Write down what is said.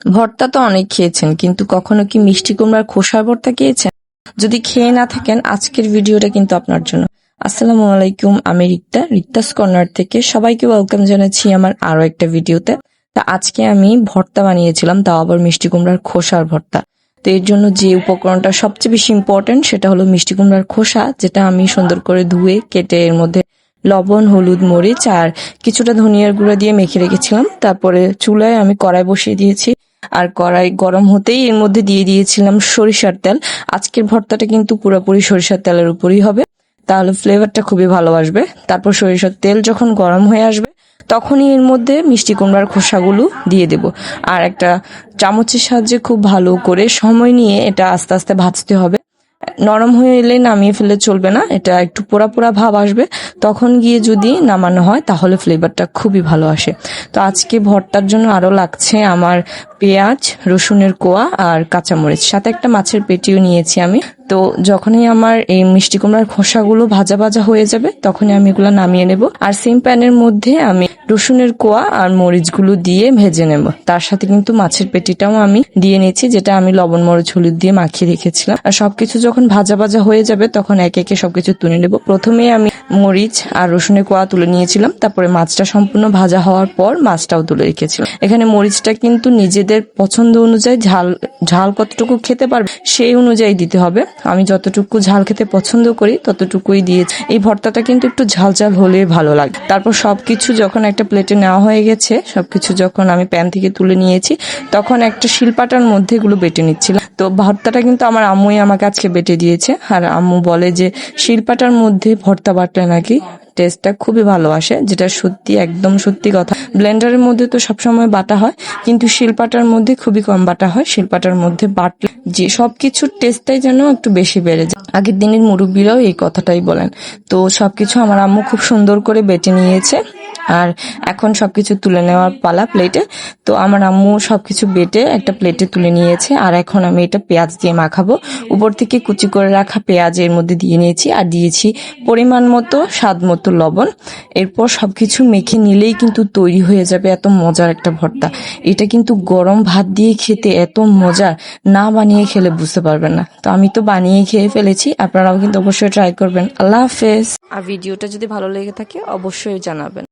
ভর্তা তো অনেক খেয়েছেন, কিন্তু কখনো কি মিষ্টি কুমড়ার খোসার ভর্তা খেয়েছেন? যদি খেয়ে না থাকেন, আজকের ভিডিওটা কিন্তু আপনার জন্য। আসসালামু আলাইকুম, আমি রিক্তাস কর্নার থেকে সবাইকে ওয়েলকাম জানাচ্ছি আমার আরো একটা ভিডিওতে। তা আজকে আমি ভর্তা বানিয়েছিলাম, তাও আবার মিষ্টি কুমড়ার খোসার ভর্তা। তো এর জন্য যে উপকরণটা সবচেয়ে বেশি ইম্পর্টেন্ট সেটা হলো মিষ্টি কুমড়ার খোসা, যেটা আমি সুন্দর করে ধুয়ে কেটে এর মধ্যে লবণ, হলুদ, মরিচ আর কিছুটা ধনিয়ার গুঁড়া দিয়ে মেখে রেখেছিলাম। তারপরে চুলায় আমি কড়াই বসিয়ে দিয়েছি, আর কড়াই গরম হতেই এর মধ্যে দিয়ে দিয়েছিলাম সরিষার তেল। আজকের ভর্তাটা কিন্তু পুরোপুরি সরিষার তেলের উপরই হবে, তাহলে ফ্লেভারটা খুবই ভালো আসবে। তারপর সরিষার তেল যখন গরম হয়ে আসবে, তখনই এর মধ্যে মিষ্টি কুমড়ার খোসাগুলো দিয়ে দেব। আর একটা চামচের সাহায্যে খুব ভালো করে সময় নিয়ে এটা আস্তে আস্তে ভাজতে হবে। নরম হয়ে এলে নামিয়ে ফেলে চলবে না, এটা একটু পোড়া পোড়া ভাব আসবে, তখন গিয়ে যদি নামানো হয় তাহলে ফ্লেভারটা খুবই ভালো আসে। তো আজকে ভর্তার জন্য আরো লাগছে আমার পেঁয়াজ, রসুনের কোয়া আর কাঁচামরিচ, সাথে একটা মাছের পেটিও নিয়েছি আমি। তো যখনই আমার এই মিষ্টি কুমড়ার খোসাগুলো ভাজা ভাজা হয়ে যাবে, তখনই আমি এগুলো নামিয়ে নেব। আর সেম প্যানের মধ্যে আমি রসুনের কোয়া আর মরিচগুলো দিয়ে ভেজে নেব। তার সাথে কিন্তু মাছের পেটিটাও আমি দিয়ে নিয়েছি, যেটা আমি লবণ, মরিচ, হলুদ দিয়ে মাখিয়ে রেখেছিলাম। আর সবকিছু যখন ভাজা ভাজা হয়ে যাবে, তখন একে একে সবকিছু তুলে নেব। প্রথমে আমি মরিচ আর রসুনের কোয়া তুলে নিয়েছিলাম, তারপরে মাছটা সম্পূর্ণ ভাজা হওয়ার পর মাছটাও তুলে রেখেছিলাম। এখানে মরিচটা কিন্তু নিজেদের পছন্দ অনুযায়ী ঝাল কতটুকু খেতে পারবে সেই অনুযায়ী দিতে হবে। আমি যতটুকু ঝাল খেতে পছন্দ করি ততটুকুই দিয়েছি। এই ভর্তাটা কিন্তু একটু ঝাল ঝাল হলে ভালো লাগে। তারপর সবকিছু যখন একটা প্লেটে নেওয়া হয়ে গেছে, সবকিছু যখন আমি প্যান থেকে তুলে নিয়েছি, তখন একটা শিলপাটার মধ্যে এগুলো বেটে নিচ্ছিলাম। তো ভর্তাটা কিন্তু আমার আম্মুই আমাকে আজকে বেটে দিয়েছে, আর আম্মু বলে যে শিলপাটার মধ্যে ভর্তা বাটলে নাকি টেস্টটা খুবই ভালো আসে, যেটা সত্যি, একদম সত্যি কথা। ব্লেন্ডারের মধ্যে তো সবসময় বাটা হয়, কিন্তু শিলপাটার মধ্যে খুবই কম বাটা হয়। শিলপাটার মধ্যে বাটলে যে সবকিছুর টেস্টটাই যেন একটু বেশি বেড়ে যায়। আগের দিনের মুরব্বীরাও এই কথাটাই বলেন। তো সবকিছু আমার আম্মু খুব সুন্দর করে বেটে নিয়েছে, আর এখন সবকিছু তুলে নেওয়ার পালা প্লেটে। তো আমার আম্মু সবকিছু বেটে একটা প্লেটে তুলে নিয়েছে, আর এখন আমি এটা পেঁয়াজ দিয়ে মাখাবো। উপর থেকে কুচি করে রাখা পেঁয়াজ এর মধ্যে দিয়ে নিয়েছি, আর দিয়েছি পরিমাণ মতো, স্বাদ মতো লবণ। এরপর সবকিছু মেখে নিলেই কিন্তু তৈরি হয়ে যাবে এত মজার একটা ভর্তা। এটা কিন্তু গরম ভাত দিয়ে খেতে এত মজার, না বানিয়ে খেলে বুঝতে পারবেন না। তো আমি তো বানিয়ে খেয়ে ফেলেছি, আপনারাও কিন্তু অবশ্যই ট্রাই করবেন। আল্লাহ হাফেজ। আর ভিডিওটা যদি ভালো লেগে থাকে অবশ্যই জানাবেন।